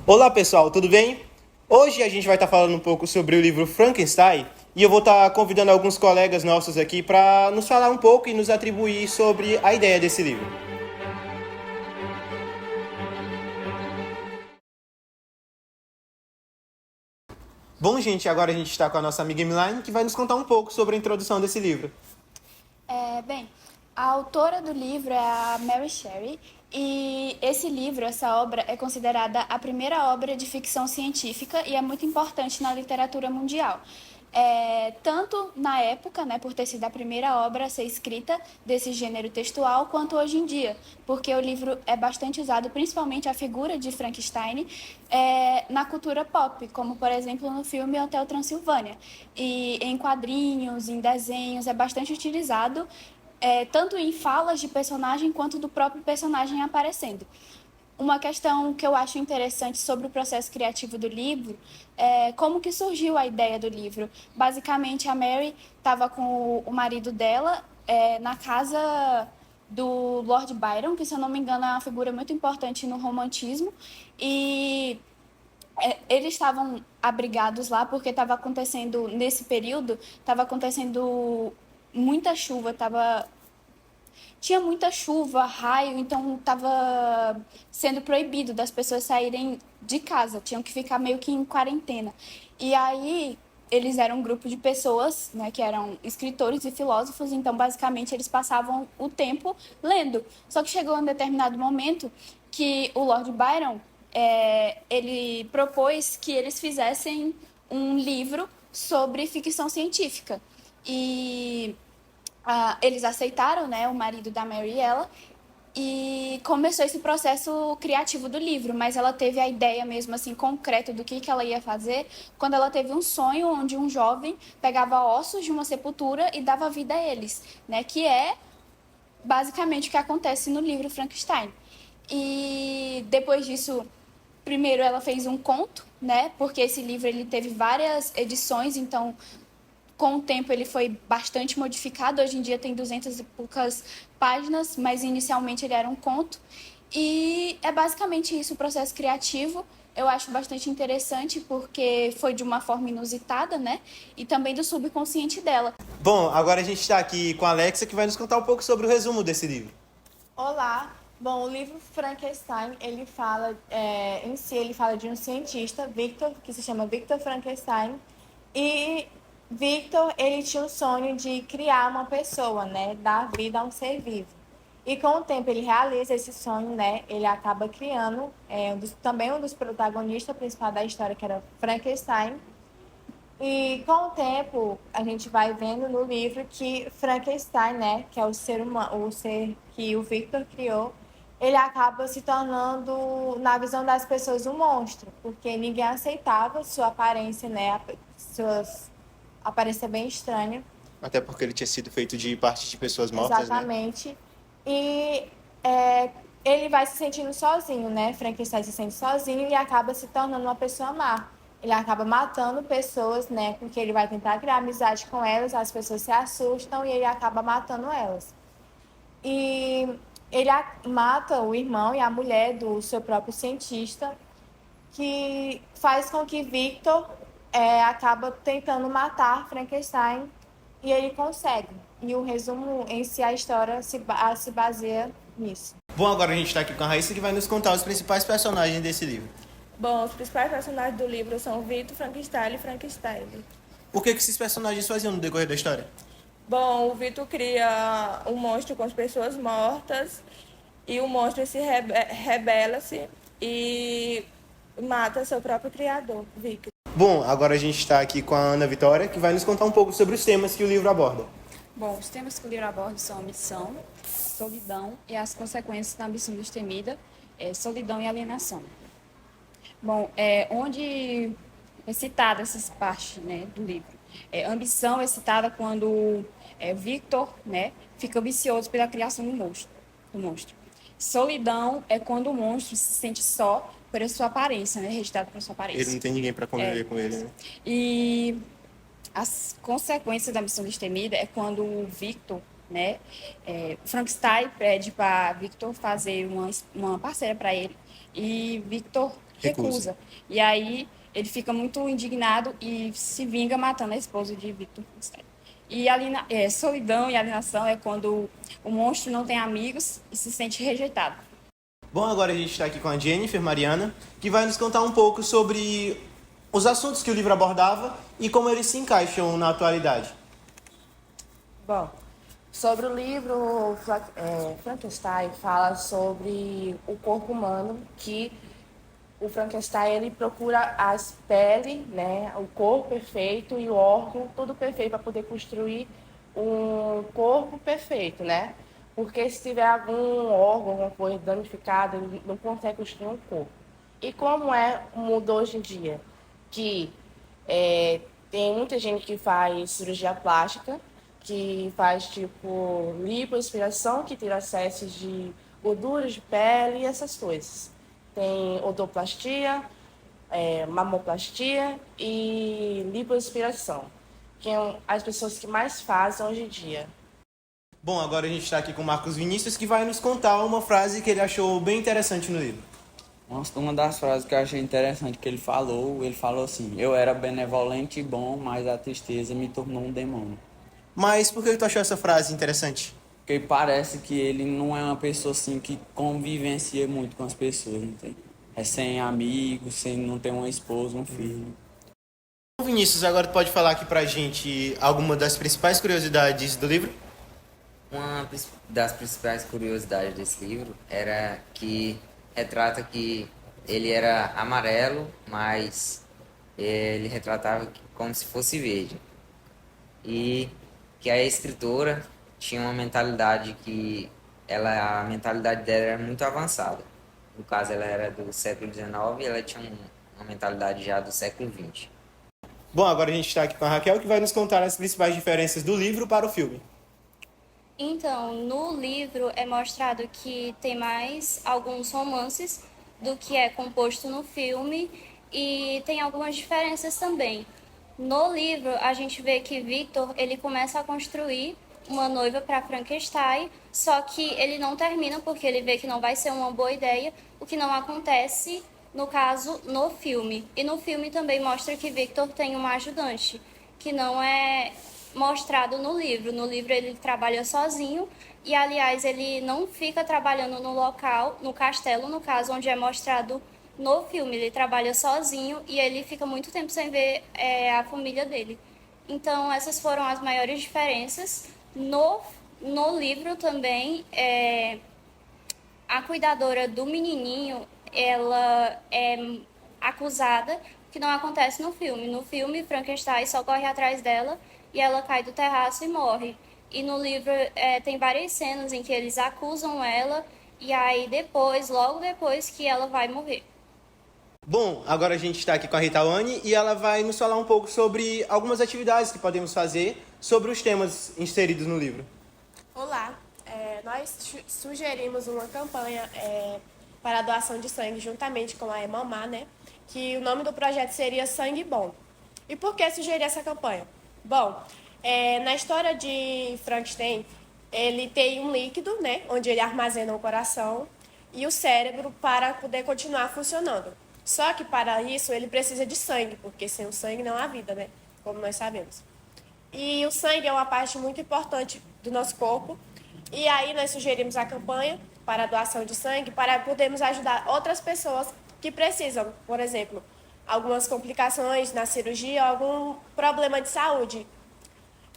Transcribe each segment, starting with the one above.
Olá pessoal, tudo bem? Hoje a gente vai estar falando um pouco sobre o livro Frankenstein e eu vou estar convidando alguns colegas nossos aqui para nos falar um pouco e nos atribuir sobre a ideia desse livro. Bom, gente, agora a gente está com a nossa amiga Emiline que vai nos contar um pouco sobre a introdução desse livro. Bem, a autora do livro é a Mary Shelley e esse livro, essa obra, é considerada a primeira obra de ficção científica e é muito importante na literatura mundial. Tanto na época, né, por ter sido a primeira obra a ser escrita desse gênero textual, quanto hoje em dia, porque o livro é bastante usado, principalmente a figura de Frankenstein, na cultura pop, como, por exemplo, no filme Hotel Transilvânia. E em quadrinhos, em desenhos, é bastante utilizado, tanto em falas de personagem, quanto do próprio personagem aparecendo. Uma questão que eu acho interessante sobre o processo criativo do livro é como que surgiu a ideia do livro. Basicamente, a Mary estava com o marido dela na casa do Lord Byron, que, se eu não me engano, é uma figura muito importante no romantismo, e eles estavam abrigados lá porque estava acontecendo, nesse período, estava acontecendo muita chuva, tinha muita chuva, raio, então estava sendo proibido das pessoas saírem de casa, tinham que ficar meio que em quarentena. E aí eles eram um grupo de pessoas, né, que eram escritores e filósofos, então basicamente eles passavam o tempo lendo. Só que chegou um determinado momento que o Lord Byron ele propôs que eles fizessem um livro sobre ficção científica. E eles aceitaram, né, o marido da Mary e ela, e começou esse processo criativo do livro, mas ela teve a ideia mesmo assim concreta do que ela ia fazer quando ela teve um sonho onde um jovem pegava ossos de uma sepultura e dava vida a eles, né, que é basicamente o que acontece no livro Frankenstein. E depois disso, primeiro ela fez um conto, né, porque esse livro ele teve várias edições, então com o tempo ele foi bastante modificado, hoje em dia tem 200 e poucas páginas, mas inicialmente ele era um conto. E é basicamente isso o processo criativo. Eu acho bastante interessante porque foi de uma forma inusitada, né? E também do subconsciente dela. Bom, agora a gente está aqui com a Alexa que vai nos contar um pouco sobre o resumo desse livro. Olá! Bom, o livro Frankenstein, ele fala, em si, ele fala de um cientista, Victor, que se chama Victor Frankenstein, e Victor, ele tinha o sonho de criar uma pessoa, né, dar vida a um ser vivo. E com o tempo ele realiza esse sonho, né, ele acaba criando, também um dos protagonistas principais da história, que era Frankenstein. E com o tempo, a gente vai vendo no livro que Frankenstein, né, que é o ser humano, o ser que o Victor criou, ele acaba se tornando, na visão das pessoas, um monstro, porque ninguém aceitava sua aparência, né, sua aparência bem estranha. Até porque ele tinha sido feito de parte de pessoas mortas, né? Exatamente. E ele vai se sentindo sozinho, né? Frankenstein se sente sozinho e acaba se tornando uma pessoa má. Ele acaba matando pessoas, né? Porque ele vai tentar criar amizade com elas, as pessoas se assustam e ele acaba matando elas. E ele mata o irmão e a mulher do seu próprio cientista, que faz com que Victor acaba tentando matar Frankenstein e ele consegue. E o resumo em si, a história se baseia nisso. Bom, agora a gente está aqui com a Raíssa que vai nos contar os principais personagens desse livro. Bom, os principais personagens do livro são Victor, Frankenstein e Frankenstein. O que esses personagens faziam no decorrer da história? Bom, o Victor cria um monstro com as pessoas mortas e o monstro se rebela-se e mata seu próprio criador, Victor. Bom, agora a gente está aqui com a Ana Vitória, que vai nos contar um pouco sobre os temas que o livro aborda. Bom, os temas que o livro aborda são ambição, solidão e as consequências da ambição destemida, solidão e alienação. Bom, onde é citada essas partes, né, do livro? Ambição é citada quando Victor, né, fica ambicioso pela criação do monstro. Solidão é quando o monstro se sente só pela sua aparência, né, registrado pela sua aparência. Ele não tem ninguém para conviver com ele, né? E as consequências da ambição destemida é quando o Victor, né, Frankenstein pede para Victor fazer uma parceira para ele e Victor Recusa. E aí ele fica muito indignado e se vinga matando a esposa de Victor Frankenstein. E solidão e alienação é quando o monstro não tem amigos e se sente rejeitado. Bom, agora a gente está aqui com a Jennifer Mariana, que vai nos contar um pouco sobre os assuntos que o livro abordava e como eles se encaixam na atualidade. Bom, sobre o livro, Frankenstein fala sobre o corpo humano, que o Frankenstein ele procura as peles, né, o corpo perfeito e o órgão, tudo perfeito para poder construir um corpo perfeito, né? Porque se tiver algum órgão, alguma coisa danificada, ele não consegue construir um corpo. E como é o mundo hoje em dia? Que tem muita gente que faz cirurgia plástica, que faz tipo lipoaspiração, que tira excessos de gorduras de pele e essas coisas. Tem odoplastia, mamoplastia e lipoaspiração, que são as pessoas que mais fazem hoje em dia. Bom, agora a gente está aqui com o Marcos Vinícius, que vai nos contar uma frase que ele achou bem interessante no livro. Uma das frases que eu achei interessante que ele falou assim: eu era benevolente e bom, mas a tristeza me tornou um demônio. Mas por que tu achou essa frase interessante? Porque parece que ele não é uma pessoa assim que convivencia muito com as pessoas, entende? É sem amigos, sem não ter uma esposa, um filho. Vinícius, agora tu pode falar aqui pra gente alguma das principais curiosidades do livro? Uma das principais curiosidades desse livro era que retrata que ele era amarelo, mas ele retratava como se fosse verde. E que a escritora tinha uma mentalidade a mentalidade dela era muito avançada. No caso, ela era do século XIX e ela tinha uma mentalidade já do século XX. Bom, agora a gente está aqui com a Raquel, que vai nos contar as principais diferenças do livro para o filme. Então, no livro é mostrado que tem mais alguns romances do que é composto no filme e tem algumas diferenças também. No livro, a gente vê que Victor, ele começa a construir uma noiva para Frankenstein, só que ele não termina porque ele vê que não vai ser uma boa ideia, o que não acontece, no caso, no filme. E no filme também mostra que Victor tem uma ajudante, que não é mostrado no livro. No livro ele trabalha sozinho e, aliás, ele não fica trabalhando no local, no castelo, no caso, onde é mostrado no filme. Ele trabalha sozinho e ele fica muito tempo sem ver a família dele. Então, essas foram as maiores diferenças. No livro também, a cuidadora do menininho, ela é acusada, que não acontece no filme. No filme, Frankenstein só corre atrás dela e ela cai do terraço e morre. E no livro tem várias cenas em que eles acusam ela e aí logo depois que ela vai morrer. Bom, agora a gente está aqui com a Rita Wani e ela vai nos falar um pouco sobre algumas atividades que podemos fazer sobre os temas inseridos no livro. Olá, nós sugerimos uma campanha para a doação de sangue juntamente com a Emamá, né? Que o nome do projeto seria Sangue Bom. E por que sugerir essa campanha? Bom, na história de Frankenstein, ele tem um líquido, né? Onde ele armazena o coração e o cérebro para poder continuar funcionando. Só que para isso ele precisa de sangue, porque sem o sangue não há vida, né? Como nós sabemos. E o sangue é uma parte muito importante do nosso corpo. E aí nós sugerimos a campanha para a doação de sangue para podermos ajudar outras pessoas que precisam, por exemplo, algumas complicações na cirurgia, algum problema de saúde.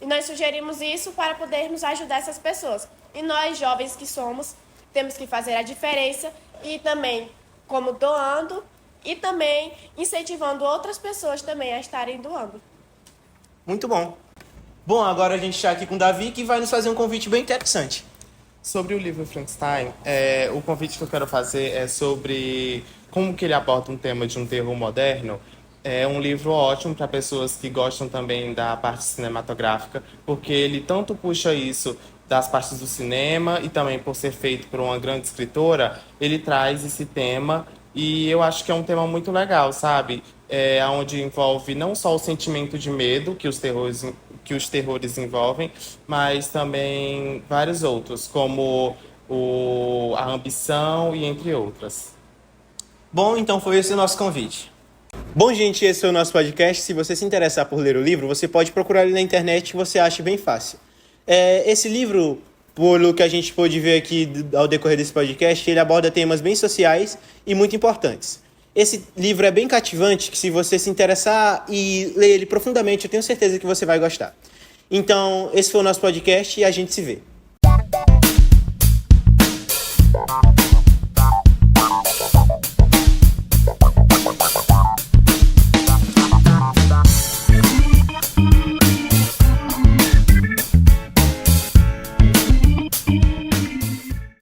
E nós sugerimos isso para podermos ajudar essas pessoas. E nós, jovens que somos, temos que fazer a diferença e também como doando e também incentivando outras pessoas também a estarem doando. Muito bom. Bom, agora a gente está aqui com o Davi, que vai nos fazer um convite bem interessante. Sobre o livro Frankenstein, o convite que eu quero fazer é sobre como que ele aborda um tema de um terror moderno. É um livro ótimo para pessoas que gostam também da parte cinematográfica, porque ele tanto puxa isso das partes do cinema e também por ser feito por uma grande escritora, ele traz esse tema e eu acho que é um tema muito legal, sabe? Onde envolve não só o sentimento de medo que os terrores envolvem, mas também vários outros, como a ambição e entre outras. Bom, então foi esse o nosso convite. Bom, gente, esse foi o nosso podcast. Se você se interessar por ler o livro, você pode procurar ele na internet, que você acha bem fácil. Esse livro, pelo que a gente pôde ver aqui ao decorrer desse podcast, ele aborda temas bem sociais e muito importantes. Esse livro é bem cativante, que se você se interessar e ler ele profundamente, eu tenho certeza que você vai gostar. Então, esse foi o nosso podcast e a gente se vê.